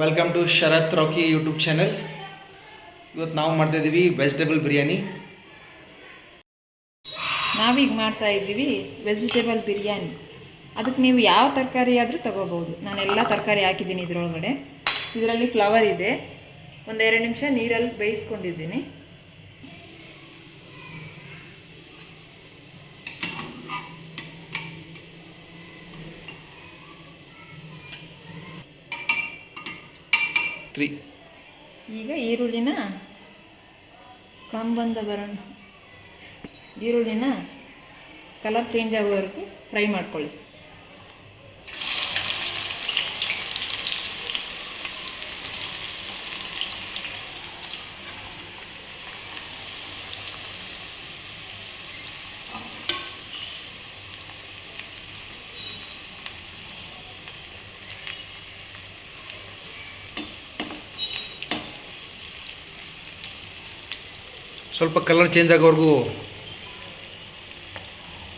Welcome to Sharath Rocky YouTube channel. ಇವತ್ತು ನಾವು ಮಾಡ್ತಾ ಇದ್ದೀವಿ ವೆಜಿಟೇಬಲ್ ಬಿರಿಯಾನಿ. ನಾವೀಗ ಮಾಡ್ತಾ ಇದ್ದೀವಿ ವೆಜಿಟೇಬಲ್ ಬಿರಿಯಾನಿ. ಅದಕ್ಕೆ ನೀವು ಯಾವ ತರಕಾರಿ ಆದರೂ ತಗೋಬೋದು. ನಾನೆಲ್ಲ ತರಕಾರಿ ಹಾಕಿದ್ದೀನಿ ಇದರೊಳಗಡೆ. ಇದರಲ್ಲಿ ಫ್ಲವರ್ ಇದೆ. ಒಂದು 2 ನಿಮಿಷ ನೀರಲ್ಲಿ ಬೇಯಿಸ್ಕೊಂಡಿದ್ದೀನಿ. ಈಗ ಈರುಳ್ಳಿನ ಈರುಳ್ಳಿನ ಕಲರ್ ಚೇಂಜ್ ಆಗೋವರೆಗೂ ಫ್ರೈ ಮಾಡ್ಕೊಳ್ಳಿ. ಸ್ವಲ್ಪ ಕಲರ್ ಚೇಂಜ್ ಆಗೋವರೆಗೂ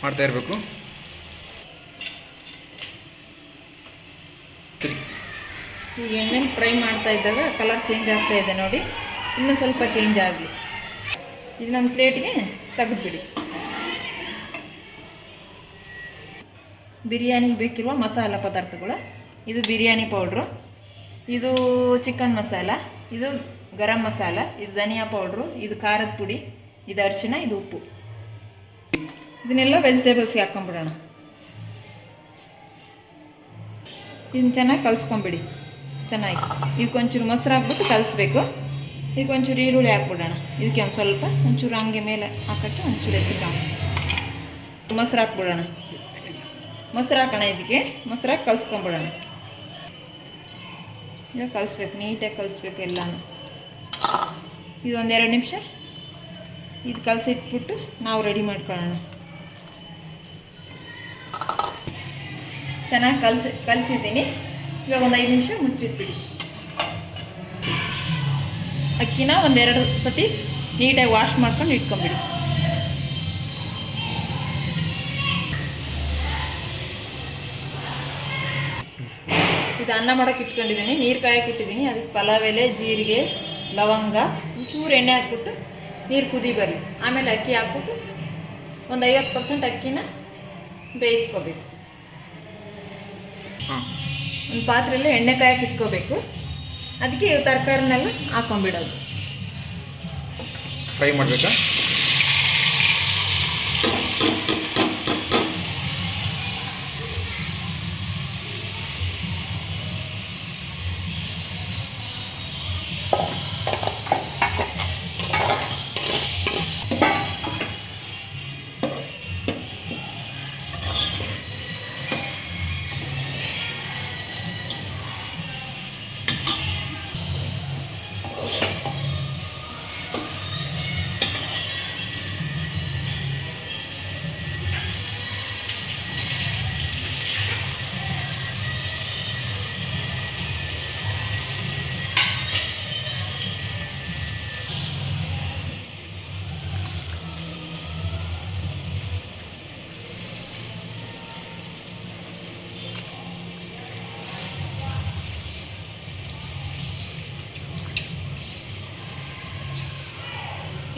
ಮಾಡ್ತಾ ಇರಬೇಕು. ಈಗ ಎಣ್ಣೆ ಫ್ರೈ ಮಾಡ್ತಾ ಇದ್ದಾಗ ಕಲರ್ ಚೇಂಜ್ ಆಗ್ತಾ ಇದೆ ನೋಡಿ. ಇನ್ನೂ ಸ್ವಲ್ಪ ಚೇಂಜ್ ಆಗಲಿ. ಇದು ನಮ್ಮ ಪ್ಲೇಟ್ಗೆ ತೆಗೆದುಬಿಡಿ. ಬಿರಿಯಾನಿಗೆ ಬೇಕಿರುವ ಮಸಾಲ ಪದಾರ್ಥಗಳು: ಇದು ಬಿರಿಯಾನಿ ಪೌಡ್ರು, ಇದು ಚಿಕನ್ ಮಸಾಲ, ಇದು ಗರಂ ಮಸಾಲ, ಇದು ಧನಿಯಾ ಪೌಡ್ರು, ಇದು ಖಾರದ ಪುಡಿ, ಇದು ಅರಿಶಿಣ, ಇದು ಉಪ್ಪು. ಇದನ್ನೆಲ್ಲ ವೆಜಿಟೇಬಲ್ಸ್ಗೆ ಹಾಕ್ಕೊಂಬಿಡೋಣ. ಇದನ್ನ ಚೆನ್ನಾಗಿ ಕಲಿಸ್ಕೊಂಬಿಡಿ. ಚೆನ್ನಾಗಿ ಇದಕ್ಕೊಂಚೂರು ಮೊಸರು ಹಾಕ್ಬಿಟ್ಟು ಕಲಿಸ್ಬೇಕು. ಇದಕ್ಕೊಂಚೂರು ಈರುಳ್ಳಿ ಹಾಕ್ಬಿಡೋಣ. ಇದಕ್ಕೆ ಒಂದು ಸ್ವಲ್ಪ ಒಂಚೂರು ಹಂಗೆ ಮೇಲೆ ಹಾಕೋಕ್ಕೆ ಒಂಚೂರು ಎತ್ತಿಕೊಂಡು ಮೊಸರು ಹಾಕ್ಬಿಡೋಣ. ಮೊಸರು ಹಾಕೋಣ. ಇದಕ್ಕೆ ಮೊಸರು ಹಾಕಿ ಕಲಿಸ್ಕೊಂಬಿಡೋಣ. ಈಗ ಕಲಿಸ್ಬೇಕು, ನೀಟಾಗಿ ಕಲಿಸ್ಬೇಕು ಎಲ್ಲನೂ. ಇದೊಂದು 2 ನಿಮಿಷ ಇದು ಕಲಸಿಟ್ಬಿಟ್ಟು ನಾವು ರೆಡಿ ಮಾಡ್ಕೊಳ್ಳೋಣ. ಚೆನ್ನಾಗಿ ಕಲಸಿದ್ದೀನಿ. ಇವಾಗ ಒಂದು 5 ನಿಮಿಷ ಮುಚ್ಚಿಟ್ಬಿಡಿ. ಅಕ್ಕಿನ 1-2 ಸತಿ ನೀಟಾಗಿ ವಾಶ್ ಮಾಡ್ಕೊಂಡು ಇಟ್ಕೊಂಬಿಡಿ. ಇದು ಅನ್ನ ಮಾಡೋಕೆ ಇಟ್ಕೊಂಡಿದ್ದೀನಿ. ನೀರು ಕಾಯಕ್ಕೆ ಇಟ್ಟಿದ್ದೀನಿ. ಅದಕ್ಕೆ ಪಲಾವ್ ಎಲೆ, ಜೀರಿಗೆ, ಲವಂಗ, ಒಂಚೂರು ಎಣ್ಣೆ ಹಾಕ್ಬಿಟ್ಟು ನೀರು ಕುದಿ ಬರಲಿ. ಆಮೇಲೆ ಅಕ್ಕಿ ಹಾಕ್ಬಿಟ್ಟು ಒಂದು 50% ಅಕ್ಕಿನ ಬೇಯಿಸ್ಕೋಬೇಕು. ಒಂದು ಪಾತ್ರೆಯಲ್ಲಿ ಎಣ್ಣೆ ಕಾಯಕ್ಕೆ ಇಟ್ಕೋಬೇಕು. ಅದಕ್ಕೆ ತರಕಾರಿನೆಲ್ಲ ಹಾಕೊಂಡ್ಬಿಡೋದು. ಫ್ರೈ ಮಾಡಬೇಕಾ?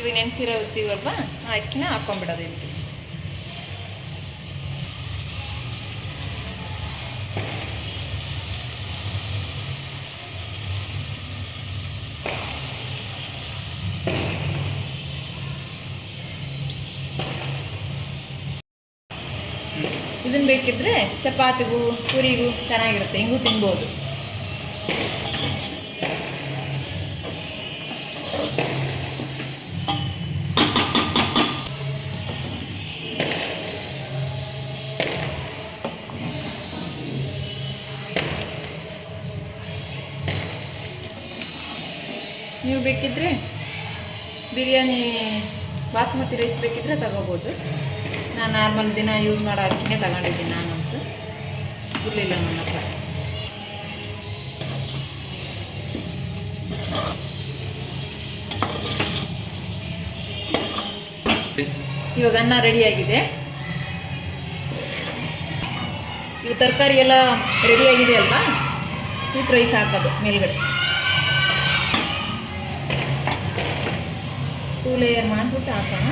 ಇವಾಗ ನೆನೆಸಿರೋ ಇರ್ತೀವಲ್ವ, ಆ ಅಕ್ಕಿನ ಹಾಕ್ಕೊಂಬಿಡೋದು. ಇದನ್ನು ಬೇಕಿದ್ರೆ ಚಪಾತಿಗೂ ಪೂರಿಗೂ ಚೆನ್ನಾಗಿರುತ್ತೆ. ಹಿಂಗೂ ತಿನ್ಬೋದು. ನೀವು ಬೇಕಿದ್ರೆ ಬಿರಿಯಾನಿ ಬಾಸ್ಮತಿ ರೈಸ್ ಬೇಕಿದ್ರೆ ತಗೋಬೋದು. ನಾನು ನಾರ್ಮಲ್ ದಿನ ಯೂಸ್ ಮಾಡೋ ಅಕ್ಕಿನೇ ತಗೊಂಡಿದ್ದೀನಿ. ನಾನಂತೂ ಇರಲಿಲ್ಲ ನನ್ನ ಹತ್ರ. ಇವಾಗ ಅನ್ನ ರೆಡಿಯಾಗಿದೆ. ಇವು ತರಕಾರಿ ಎಲ್ಲ ರೆಡಿಯಾಗಿದೆ ಅಲ್ವಾ? ಇದಕ್ಕೆ ರೈಸ್ ಹಾಕೋದು ಮೇಲ್ಗಡೆ 2 ಲೇಯರ್ ಮಾಡಿಬಿಟ್ಟು ಹಾಕೋಣ.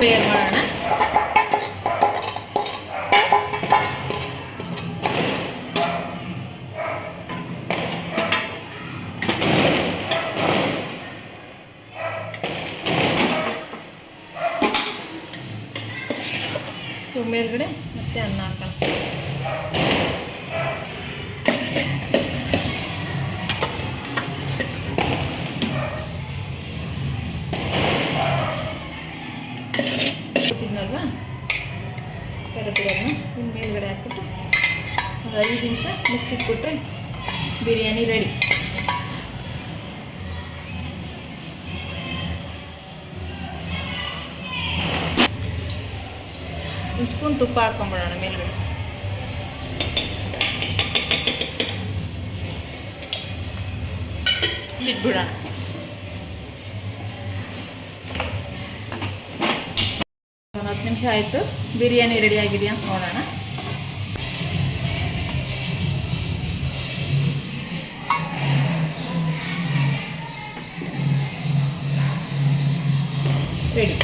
ಲೇಯರ್ ಮಾಡೋಣ. ಮೇಲ್ಗಡೆ ಮತ್ತೆ ಅನ್ನ ಹಾಕೋಣ. ಕೊಟ್ಟಿದ್ನಲ್ವಾ ಕರೆದಿರೋದನ್ನ ಇನ್ನು ಮೇಲ್ಗಡೆ ಹಾಕ್ಬಿಟ್ಟು ಒಂದು 5 ನಿಮಿಷ ಮುಚ್ಚಿಟ್ಬಿಟ್ರೆ ಬಿರಿಯಾನಿ ರೆಡಿ. ಒಂದು ಸ್ಪೂನ್ ತುಪ್ಪ ಹಾಕೊಂಬಿಡೋಣ ಮೇಲ್ಗಡೆ. ಚಿಟ್ಬಿಡೋಣ. ಒಂದು 10 ನಿಮಿಷ ಆಯಿತು. ಬಿರಿಯಾನಿ ರೆಡಿ ಆಗಿದೆಯಾ ಅಂತ ನೋಡೋಣ. ರೆಡಿ.